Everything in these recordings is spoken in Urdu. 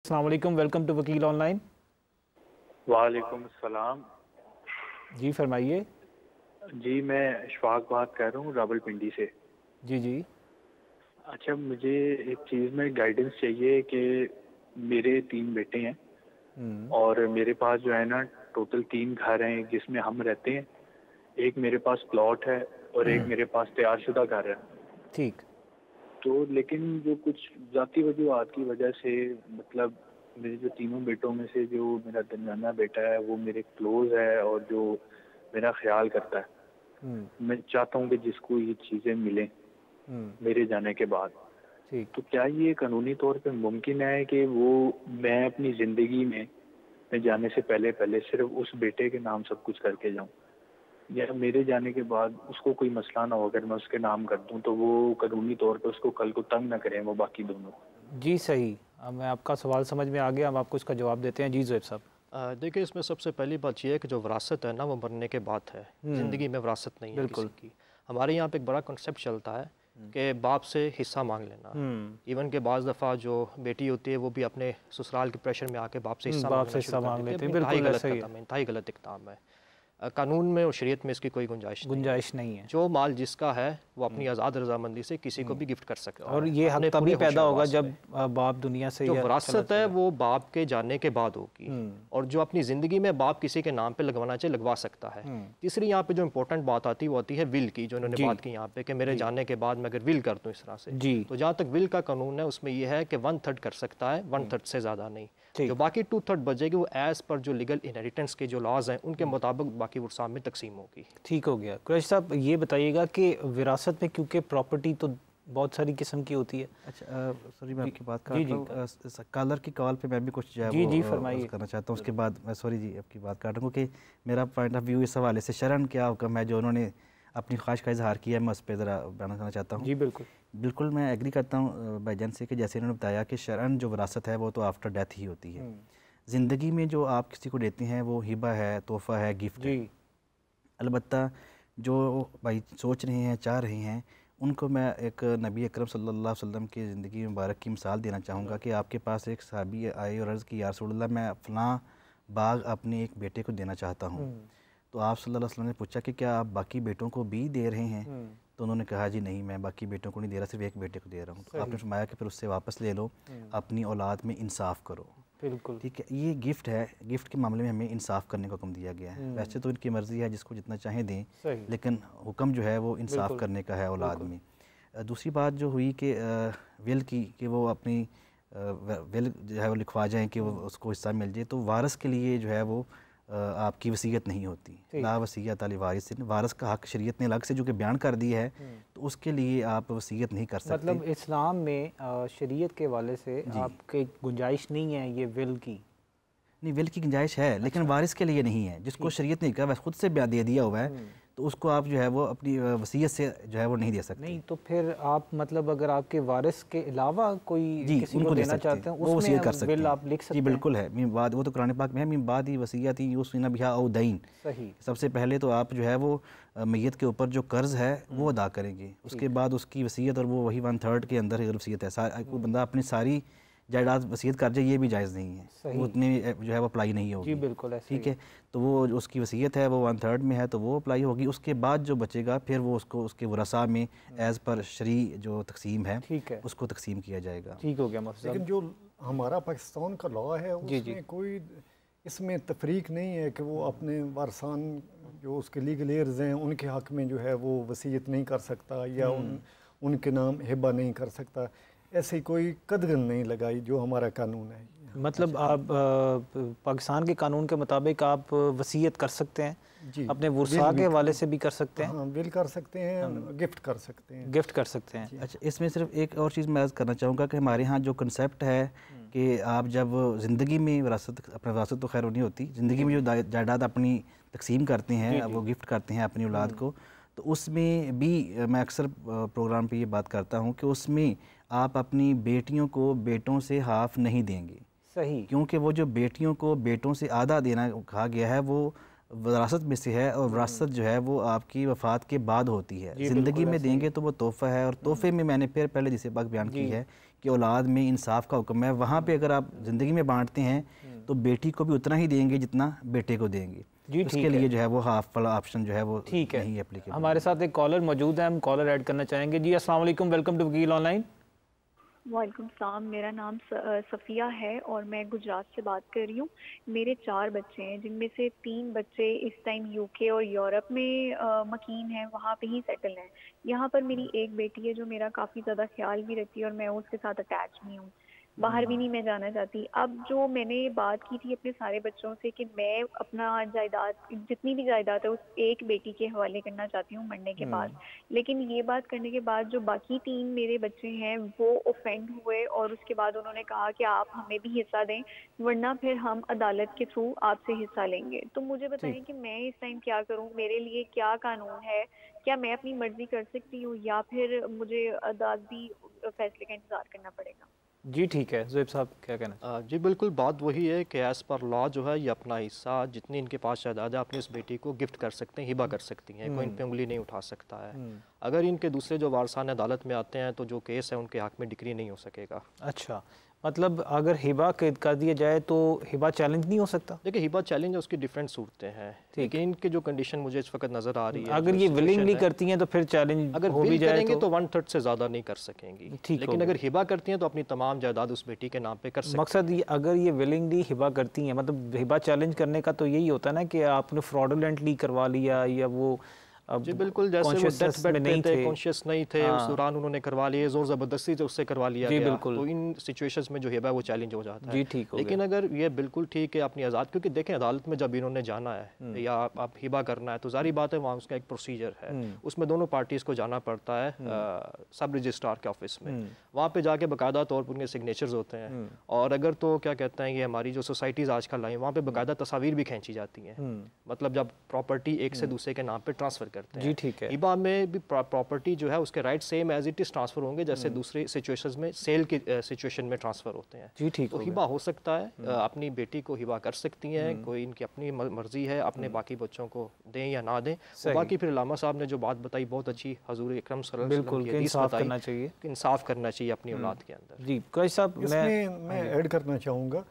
السلام علیکم، ویلکم ٹو وکیل آن لائن۔ وعلیکم السلام۔ جی فرمائیے۔ جی میں اشفاق بات کر رہا ہوں راول پنڈی سے۔ جی اچھا، مجھے ایک چیز میں گائیڈنس چاہیے کہ میرے 3 بیٹے ہیں اور میرے پاس جو ہے نا ٹوٹل 3 گھر ہیں جس میں ہم رہتے ہیں، ایک میرے پاس پلاٹ ہے اور ایک میرے پاس تیار شدہ گھر ہے۔ ٹھیک۔ تو لیکن جو کچھ ذاتی وجوہات کی وجہ سے مطلب میرے جو 3 بیٹوں میں سے جو میرا درمیانہ بیٹا ہے وہ میرے کلوز ہے اور جو میرا خیال کرتا ہے، میں چاہتا ہوں کہ جس کو یہ چیزیں ملیں میرے جانے کے بعد، تو کیا یہ قانونی طور پہ ممکن ہے کہ وہ میں اپنی زندگی میں جانے سے پہلے صرف اس بیٹے کے نام سب کچھ کر کے جاؤں، یا میرے جانے کے بعد اس کو کوئی مسئلہ نہ ہو اگر میں اس کے نام کر دوں تو وہ قانونی طور پہ اس کو کل کو تنگ نہ کریں وہ باقی دونوں؟ جی صحیح، میں آپ کا سوال سمجھ میں آ گیا، ہم آپ کو اس کا جواب دیتے ہیں۔ جی زہیب صاحب۔ دیکھیں، اس میں سب سے پہلی بات یہ ہے کہ جو وراثت ہے نا وہ مرنے کے بعد ہے، زندگی میں وراثت نہیں ہے کسی کی۔ ہمارے یہاں پہ ایک بڑا کنسیپٹ چلتا ہے کہ باپ سے حصہ مانگ لینا، ایون کہ بعض دفعہ جو بیٹی ہوتی ہے وہ بھی اپنے سسرال کے پریشر میں آ کے باپ سے حصہ مانگ لیتے ہیں۔ انتہائی غلط اقدام ہے۔ قانون میں اور شریعت میں اس کی کوئی گنجائش نہیں ہے۔ جو مال جس کا ہے وہ اپنی آزاد رضامندی سے کسی کو بھی گفٹ کر سکتا ہے، اور یہ حق تبھی پیدا ہوگا جب باپ دنیا سے، جو وراثت ہے وہ باپ کے جانے کے بعد ہوگی، اور جو اپنی زندگی میں باپ کسی کے نام پہ لگوانا چاہے لگوا سکتا ہے۔ تیسری یہاں پہ جو امپورٹنٹ بات آتی ہے وہ آتی ہے ول کی، جو انہوں نے بات کی یہاں پہ کہ میرے جانے کے بعد میں اگر ول کر دوں اس طرح سے، تو جہاں تک ول کا قانون ہے اس میں یہ ہے کہ 1/3 کر سکتا ہے، 1/3 سے زیادہ نہیں۔ جو باقی 2/3 بچے گی وہ ایز پر جو لیگل انہیریٹنس کے جو لاز ہیں ان کے مطابق باقی ورثاء میں تقسیم ہوگی۔ ٹھیک ہو گیا۔ قریشی صاحب یہ بتائیے گا کہ وراثت میں کیونکہ پراپرٹی تو بہت ساری قسم کی ہوتی ہے۔ اچھا سوری، میں آپ کی بات کر رہا ہوں، کالر کی کال پہ میں بھی کچھ جو ہے وہ کرنا چاہتا ہوں، اس کے بعد میں سوری جی آپ کی بات کر رہا ہوں کہ میرا پوائنٹ آف ویو اس حوالے سے شرعاً کیا حکم ہے جو انہوں نے اپنی خواہش کا اظہار کیا ہے، میں اس پہ ذرا بیان کرنا چاہتا ہوں۔ جی بالکل میں ایگری کرتا ہوں بھائی جان سے کہ جیسے انہوں نے بتایا کہ شرعاً جو وراثت ہے وہ تو آفٹر ڈیتھ ہی ہوتی ہے۔ زندگی میں جو آپ کسی کو دیتے ہیں وہ ہبہ ہے، تحفہ ہے، گفٹ ہے۔ البتہ جو بھائی سوچ رہے ہیں، چاہ رہے ہیں، ان کو میں ایک نبی اکرم صلی اللہ علیہ وسلم کی زندگی مبارک کی مثال دینا چاہوں گا کہ آپ کے پاس ایک صحابی آئے اور عرض کی یا رسول اللہ میں فلاں باغ اپنے ایک بیٹے کو دینا چاہتا ہوں، تو آپ صلی اللہ علیہ وسلم نے پوچھا کہ کیا آپ باقی بیٹوں کو بھی دے رہے ہیں؟ تو انہوں نے کہا جی نہیں، میں باقی بیٹوں کو نہیں دے رہا، صرف ایک بیٹے کو دے رہا ہوں۔ تو آپ نے فرمایا کہ پھر اس سے واپس لے لو، اپنی اولاد میں انصاف کرو۔ ٹھیک ہے، یہ گفٹ ہے، گفٹ کے معاملے میں ہمیں انصاف کرنے کا حکم دیا گیا ہے۔ ویسے تو ان کی مرضی ہے، جس کو جتنا چاہیں دیں، لیکن حکم جو ہے وہ انصاف کرنے کا ہے اولاد میں۔ دوسری بات جو ہوئی کہ ول کی، کہ وہ اپنی ول جو ہے وہ لکھوا جائیں کہ وہ اس کو حصہ مل جائے، تو وارث کے لیے جو ہے وہ آپ کی وصیت نہیں ہوتی، لا وصیت لوارث۔ وارث کا حق شریعت نے الگ سے جو کہ بیان کر دی ہے، تو اس کے لیے آپ وصیت نہیں کر سکتے۔ مطلب اسلام میں شریعت کے حوالے سے آپ کے گنجائش نہیں ہے یہ ول کی؟ نہیں، ول کی گنجائش ہے لیکن وارث کے لیے نہیں ہے، جس کو شریعت نے کہا خود سے بیان دے دیا ہوا ہے، تو اس کو آپ جو ہے وہ اپنی وصیت سے جو ہے وہ نہیں دے سکتے۔ نہیں تو پھر آپ مطلب اگر آپ کے وارث کے علاوہ کوئی کسی کو دینا چاہتے ہیں اس میں ول آپ لکھ سکتے ہیں؟ جی بالکل ہے، وہ تو قرآن پاک میں ہے، من بعد وصیت یوصین بہا او دین۔ سب سے پہلے تو آپ جو ہے وہ میت کے اوپر جو قرض ہے وہ ادا کریں گے، اس کے بعد اس کی وصیت، اور وہ وہی 1/3 کے اندر وصیت ہے۔ کوئی بندہ اپنی ساری جائیداد وصیت کر جائے یہ بھی جائز نہیں ہے، وہ اتنے جو ہے وہ اپلائی نہیں ہوگی۔ ٹھیک ہے، تو وہ اس کی وصیت ہے وہ 1/3 میں ہے تو وہ اپلائی ہوگی۔ اس کے بعد جو بچے گا پھر وہ اس کو اس کے ورثاء میں ایز پر شرعی جو تقسیم ہے اس کو تقسیم کیا جائے گا۔ ٹھیک ہو گیا مفتی صاحب۔ لیکن جو ہمارا پاکستان کا لا ہے اس میں کوئی اس میں تفریق نہیں ہے کہ وہ اپنے وارثان جو اس کے لیگل ایئرز ہیں ان کے حق میں جو ہے وہ وصیت نہیں کر سکتا یا ان کے نام ہبہ نہیں کر سکتا، ایسی کوئی قدغن نہیں لگائی جو ہمارا قانون ہے۔ مطلب آپ پاکستان کے قانون کے مطابق آپ وصیت کر سکتے ہیں، اپنے ورثاء کے حوالے سے بھی کر سکتے ہیں، ول کر سکتے ہیں، گفٹ کر سکتے ہیں، گفٹ کر سکتے ہیں۔ اچھا، اس میں صرف ایک اور چیز میں عرض کرنا چاہوں گا کہ ہمارے ہاں جو کنسیپٹ ہے کہ آپ جب زندگی میں اپنے وراثت تو خیر نہیں ہوتی، زندگی میں جو جائیداد اپنی تقسیم کرتے ہیں، وہ گفٹ کرتے ہیں اپنی اولاد کو، تو اس میں بھی میں اکثر پروگرام پہ یہ بات کرتا ہوں کہ اس میں آپ اپنی بیٹیوں کو بیٹوں سے ہاف نہیں دیں گے۔ صحیح، کیونکہ وہ جو بیٹیوں کو بیٹوں سے آدھا دینا کہا گیا ہے وہ وراثت میں سے ہے، اور وراثت جو ہے وہ آپ کی وفات کے بعد ہوتی ہے. زندگی میں دیں گے تو وہ تحفہ ہے، اور تحفے میں نے پھر پہلے جسے پاک بیان کی ہے کہ اولاد میں انصاف کا حکم ہے. وہاں پہ اگر آپ زندگی میں بانٹتے ہیں تو بیٹی کو بھی اتنا ہی دیں گے جتنا بیٹے کو دیں گے. اس کے لیے جو ہے وہ ہاف والا آپشن جو ہے وہ نہیں اپلیکیبل. ہمارے ساتھ ایک کالر موجود ہے، ہم کالر ایڈ کرنا چاہیں گے. جی السلام علیکم، ویلکم ٹو وکیل آن لائن. وعلیکم السلام، میرا نام صفیہ ہے اور میں گجرات سے بات کر رہی ہوں. میرے 4 بچے ہیں جن میں سے 3 بچے اس ٹائم یو کے اور یورپ میں مقیم ہیں، وہاں پہ ہی سیٹل ہیں. یہاں پر میری ایک بیٹی ہے جو میرا کافی زیادہ خیال بھی رکھتی ہے اور میں اس کے ساتھ اٹیچ بھی ہوں، باہر بھی نہیں میں جانا چاہتی. اب جو میں نے بات کی تھی اپنے سارے بچوں سے کہ میں اپنا جائیداد جتنی بھی جائیداد ہے اس ایک بیٹی کے حوالے کرنا چاہتی ہوں مرنے کے بعد، لیکن یہ بات کرنے کے بعد جو باقی 3 میرے بچے ہیں وہ اوفینڈ ہوئے اور اس کے بعد انہوں نے کہا کہ آپ ہمیں بھی حصہ دیں ورنہ پھر ہم عدالت کے تھرو آپ سے حصہ لیں گے. تو مجھے بتائیں کہ میں اس ٹائم کیا کروں، میرے لیے کیا قانون ہے، کیا میں اپنی مرضی کر سکتی ہوں یا پھر مجھے عدالتی فیصلے کا انتظار کرنا پڑے گا؟ جی ٹھیک ہے، زہیب صاحب کیا کہنا؟ جی بالکل بات وہی ہے کہ ایز پر لا جو ہے یہ اپنا حصہ جتنی ان کے پاس جائیداد ہے اپنی اس بیٹی کو گفٹ کر سکتے ہیں، ہبہ کر سکتی ہیں، کوئی ان پہ انگلی نہیں اٹھا سکتا ہے. اگر ان کے دوسرے جو وارثان عدالت میں آتے ہیں تو جو کیس ہے ان کے حق میں ڈکری نہیں ہو سکے گا. اچھا، مطلب اگر ہبہ کر دیا جائے تو ہبہ چیلنج نہیں ہو سکتا؟ دیکھیں ہبہ چیلنج ہے، اس کی ڈیفرنٹ صورتیں ہیں، لیکن ان کے جو کنڈیشن مجھے اس وقت نظر آ رہی ہے اگر یہ ولنگلی کرتی ہیں تو پھر چیلنج اگر ہو بھی جائے کریں گے تو 1/3 سے زیادہ نہیں کر سکیں گی، لیکن اگر ہبہ کرتی ہیں تو اپنی تمام جائیداد اس بیٹی کے نام پہ کر سکتی ہیں. مقصد یہ اگر یہ ولنگلی ہبہ کرتی ہیں، مطلب ہبہ چیلنج کرنے کا تو یہی ہوتا ہے نا کہ آپ نے فراڈولنٹلی کروا لیا یا وہ جی بالکل، جیسے وہ ڈیتھ بیڈ پہ تھے، کانشیس نہیں تھے، اس دوران انہوں نے کروا لیے، زور زبردستی سے اس سے کروا لیا گیا، تو ان سچویشنز میں جو ہبہ وہ چیلنج ہو جاتا ہے. لیکن اگر یہ بالکل ٹھیک ہے اپنی آزاد، کیونکہ دیکھیں عدالت میں جب انہوں نے جانا ہے یا آپ ہبہ کرنا ہے تو ظاہری بات ہے وہاں اس کا ایک پروسیجر ہے، اس میں دونوں پارٹیز کو جانا پڑتا ہے سب رجسٹرار کے آفس میں، وہاں پہ جا کے باقاعدہ طور پر ان کے سگنیچرز ہوتے ہیں، اور اگر تو کیا کہتے ہیں یہ ہماری جو سوسائٹیز آج کل آئی ہیں وہاں پہ باقاعدہ تصاویر بھی کھینچی جاتی ہیں، مطلب جب پراپرٹی ایک سے دوسرے کے نام پہ ٹرانسفر کرتے ہیں. جی ٹھیک ہے، ہبہ میں بھی پراپرٹی جو ہے اس کے right same as it is transfer ہوں گے جیسے دوسرے سچویشنز میں سیل کی سچویشن میں ٹرانسفر ہوتے ہیں. جی ٹھیک، تو ہبہ ہو سکتا ہے، اپنی بیٹی کو ہبہ کر سکتی ہیں، کوئی ان کی اپنی مرضی ہے، اپنے باقی بچوں کو دیں یا نہ دیں. باقی پھر علامہ صاحب نے جو بات بتائی بہت اچھی، حضور اکرم صلی اللہ علیہ وسلم کی حدیث بتائی کہ انصاف کرنا چاہیے اپنی اولاد کے اندر. جی قریشی صاحب اس میں ایڈ کرنا چاہوں گا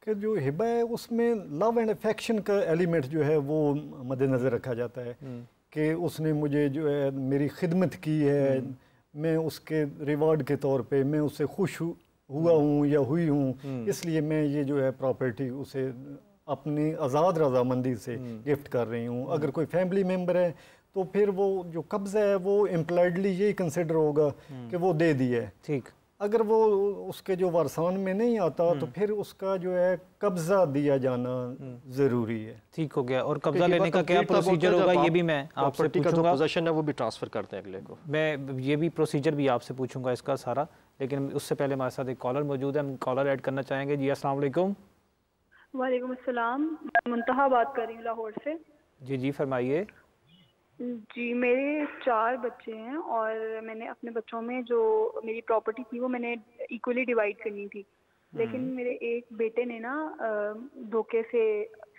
کہ جو ہبہ ہے اس میں لو اینڈ افیکشن کا ایلیمنٹ جو ہے وہ مد نظر رکھا جاتا ہے کہ اس نے مجھے جو ہے میری خدمت کی ہے، میں اس کے ریوارڈ کے طور پہ میں اس سے خوش ہوا ہوں یا ہوئی ہوں، اس لیے میں یہ جو ہے پراپرٹی اسے اپنی آزاد رضامندی سے گفٹ کر رہی ہوں. اگر کوئی فیملی ممبر ہے تو پھر وہ جو قبضہ ہے وہ امپلائڈلی یہی کنسیڈر ہوگا کہ وہ دے دیا ہے. ٹھیک، اگر وہ اس کے جو وارثان میں نہیں آتا تو پھر اس کا جو ہے قبضہ دیا جانا ضروری ہے. ٹھیک ہو گیا. اور قبضہ لینے کا کیا پروسیجر ہوگا یہ بھی میں آپ سے پوچھوں گا، پوزیشن ہے وہ بھی ٹرانسفر کرتے ہیں اگلے کو، میں یہ بھی پروسیجر بھی آپ سے پوچھوں گا اس کا سارا، لیکن اس سے پہلے ہمارے ساتھ ایک کالر موجود ہے، ہم کالر ایڈ کرنا چاہیں گے. جی السلام علیکم. وعلیکم السلام، منتہا بات کر رہی ہوں لاہور سے. جی جی فرمائیے. جی میرے 4 بچے ہیں اور میں نے اپنے بچوں میں جو میری پراپرٹی تھی وہ میں نے ایکولی ڈیوائڈ کرنی تھی، لیکن میرے ایک بیٹے نے نا دھوکے سے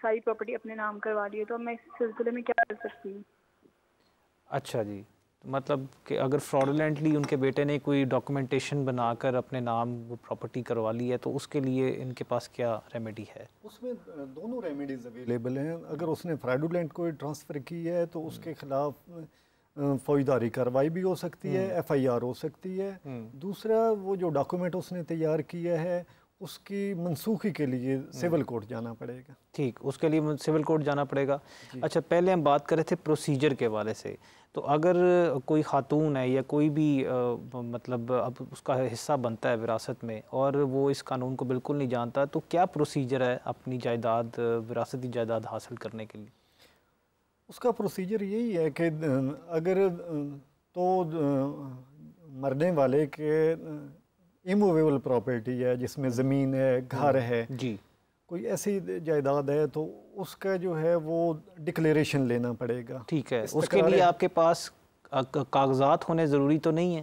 ساری پراپرٹی اپنے نام کروا لی ہے، تو میں اس سلسلے میں کیا کر سکتی ہوں؟ اچھا جی، مطلب کہ اگر فراڈولنٹلی ان کے بیٹے نے کوئی ڈاکومنٹیشن بنا کر اپنے نام وہ پراپرٹی کروا لی ہے تو اس کے لیے ان کے پاس کیا ریمیڈی ہے؟ اس میں دونوں ریمیڈیز اویلیبل ہیں. اگر اس نے فراڈولنٹ کوئی ٹرانسفر کی ہے تو اس کے خلاف فوجداری کارروائی بھی ہو سکتی ہے، FIR ہو سکتی ہے. دوسرا وہ جو ڈاکومنٹ اس نے تیار کیا ہے اس کی منسوخی کے لیے سول کورٹ جانا پڑے گا. ٹھیک، اس کے لیے سول کورٹ جانا پڑے گا. اچھا پہلے ہم بات کر رہے تھے پروسیجر کے حوالے سے، تو اگر کوئی خاتون ہے یا کوئی بھی مطلب اب اس کا حصہ بنتا ہے وراثت میں اور وہ اس قانون کو بالکل نہیں جانتا، تو کیا پروسیجر ہے اپنی جائیداد وراثتی جائیداد حاصل کرنے کے لیے؟ اس کا پروسیجر یہی ہے کہ اگر تو مرنے والے کے ایموویبل پراپرٹی ہے جس میں زمین ہے، گھر ہے، جی کوئی ایسی جائیداد ہے تو اس کا جو ہے وہ ڈکلیریشن لینا پڑے گا. ٹھیک ہے، اس کے لیے آپ کے پاس کاغذات ہونے ضروری تو نہیں ہے؟